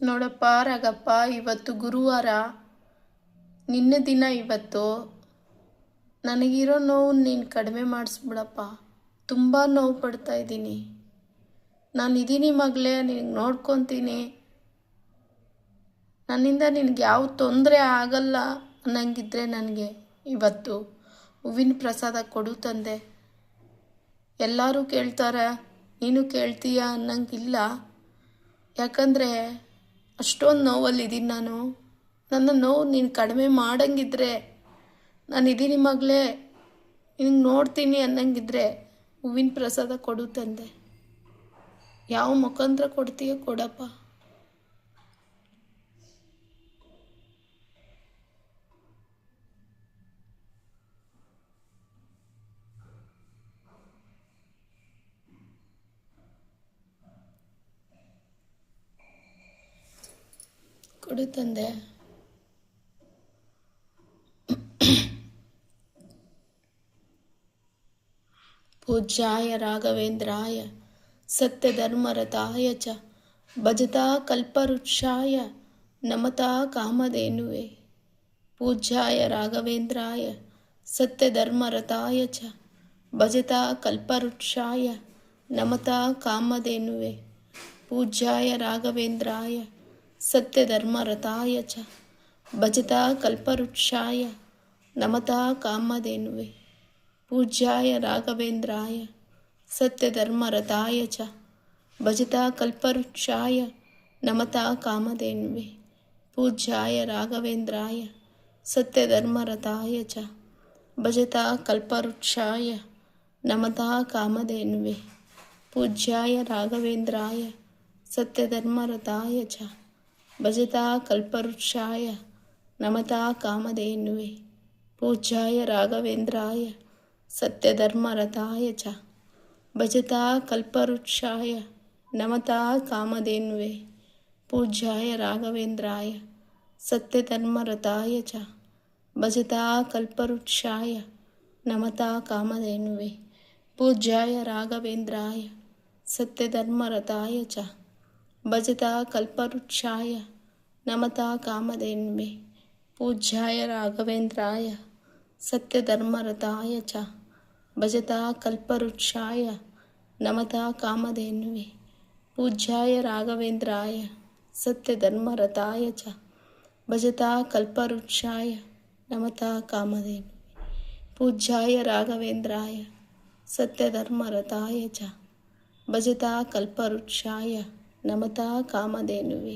ನೋಡಪ್ಪ ರಾಗಪ್ಪ, ಇವತ್ತು ಗುರುವಾರ, ನಿನ್ನೆ ದಿನ ಇವತ್ತು. ನನಗಿರೋ ನೋವು ನೀನು ಕಡಿಮೆ ಮಾಡಿಸ್ಬಿಡಪ್ಪ. ತುಂಬ ನೋವು ಪಡ್ತಾ ಇದ್ದೀನಿ. ನಾನು ಇದ್ದೀನಿ ಮಗಳೇ, ನಿನಗೆ ನೋಡ್ಕೊತೀನಿ. ನನ್ನಿಂದ ನಿನಗೆ ಯಾವ ತೊಂದರೆ ಆಗಲ್ಲ ಅನ್ನಂಗಿದ್ರೆ ನನಗೆ ಇವತ್ತು ಹೂವಿನ ಪ್ರಸಾದ ಕೊಡು ತಂದೆ. ಎಲ್ಲರೂ ಕೇಳ್ತಾರೆ, ನೀನು ಕೇಳ್ತೀಯ ಅನ್ನಂಗಿಲ್ಲ. ಯಾಕಂದರೆ ಅಷ್ಟೊಂದು ನೋವಲ್ಲಿದ್ದೀನಿ ನಾನು. ನನ್ನ ನೋವು ನೀನು ಕಡಿಮೆ ಮಾಡಂಗಿದ್ರೆ, ನಾನಿದ್ದೀನಿ ಮಗಳೇ, ನಿನಗೆ ನೋಡ್ತೀನಿ ಅನ್ನಂಗಿದ್ರೆ ಹೂವಿನ ಪ್ರಸಾದ ಕೊಡು ತಂದೆ. ಯಾವ ಮುಖಾಂತರ ಕೊಡ್ತೀಯ ಕೊಡಪ್ಪ. ಕೊಡು ತಂದೆ. ಪೂಜ್ಯಾಯ ರಾಘವೇಂದ್ರಾಯ ಸತ್ಯಧರ್ಮರತಾಯ ಚ ಭಜತಾ ಕಲ್ಪವೃಕ್ಷಾಯ ನಮತಾ ಕಾಮಧೇನುವೆ. ಪೂಜ್ಯಾಯ ರಾಘವೇಂದ್ರಾಯ ಸತ್ಯಧರ್ಮರತಾಯ ಚ ಭಜತಾ ಕಲ್ಪವೃಕ್ಷಾಯ ನಮತಾ ಕಾಮಧೇನುವೆ. ಪೂಜ್ಯಾಯ ರಾಘವೇಂದ್ರಾಯ ಸತ್ಯಧರ್ಮರತಾಯ ಚ ಭಜತಾ ಕಲ್ಪವೃಕ್ಷಾಯ ನಮತಾ ಕಾಮಧೇನುವೆ. ಪೂಜ್ಯಾಯ ರಾಘವೇಂದ್ರಾಯ ಸತ್ಯಧರ್ಮರತಾಯ ಚ ಭಜತಾ ಕಲ್ಪವೃಕ್ಷಾಯ ನಮತಾ ಕಾಮಧೇನುವೆ. ಪೂಜ್ಯಾಯ ರಾಘವೇಂದ್ರಾಯ ಸತ್ಯಧರ್ಮರತಾಯ ಚ ಭಜತಾ ಕಲ್ಪವೃಕ್ಷಾಯ ನಮತಾ ಕಾಮಧೇನುವೆ. ಪೂಜ್ಯಾಯ ರಾಘವೇಂದ್ರಾಯ ಸತ್ಯಧರ್ಮರತಾಯ ಚ ಭಜತಾ ಕಲ್ಪವೃಕ್ಷಾಯ ನಮತಾ ಕಾಮಧೇನುವೆ. ಪೂಜ್ಯಾಯ ರಾಘವೇಂದ್ರಾಯ ಸತ್ಯಧರ್ಮರತಾಯ ಚ ಭಜತಾ ಕಲ್ಪವೃಕ್ಷಾಯ ನಮತಾ ಕಾಮಧೇನುವೆ. ಪೂಜ್ಯಾಯ ರಾಘವೇಂದ್ರಾಯ ಸತ್ಯಧರ್ಮರತಾಯ ಚ ಭಜತಾ ಕಲ್ಪವೃಕ್ಷಾಯ ನಮತಾ ಕಾಮಧೇನುವೆ. ಪೂಜ್ಯಾಯ ರಾಘವೇಂದ್ರಾಯ ಸತ್ಯಧರ್ಮರತಾಯ ಚ ಭಜತಾ ಕಲ್ಪವೃಕ್ಷಾಯ ನಮತಾ ಕಾಮಧೇನುವೆ. ಪೂಜ್ಯಾಯ ರಾಘವೇಂದ್ರಾಯ ಸತ್ಯಧರ್ಮರತಾಯ ಚ ಭಜತಾ ಕಲ್ಪವೃಕ್ಷಾಯ ನಮತಾ ಕಾಮಧೇನುವೆ. ಪೂಜ್ಯಾಯ ರಾಘವೇಂದ್ರಾಯ ಸತ್ಯಧರ್ಮರತಾಯ ಚ ಭಜತಾ ಕಲ್ಪವೃಕ್ಷಾಯ ನಮತಾ ಕಾಮಧೇನುವೆ. ಪೂಜ್ಯಾಯ ರಾಘವೇಂದ್ರಾಯ ಸತ್ಯಧರ್ಮರತಾಯ ಚ ಭಜತಾ ಕಲ್ಪವೃಕ್ಷಾಯ ನಮತಾ ಕಾಮಧೇನುವೆ.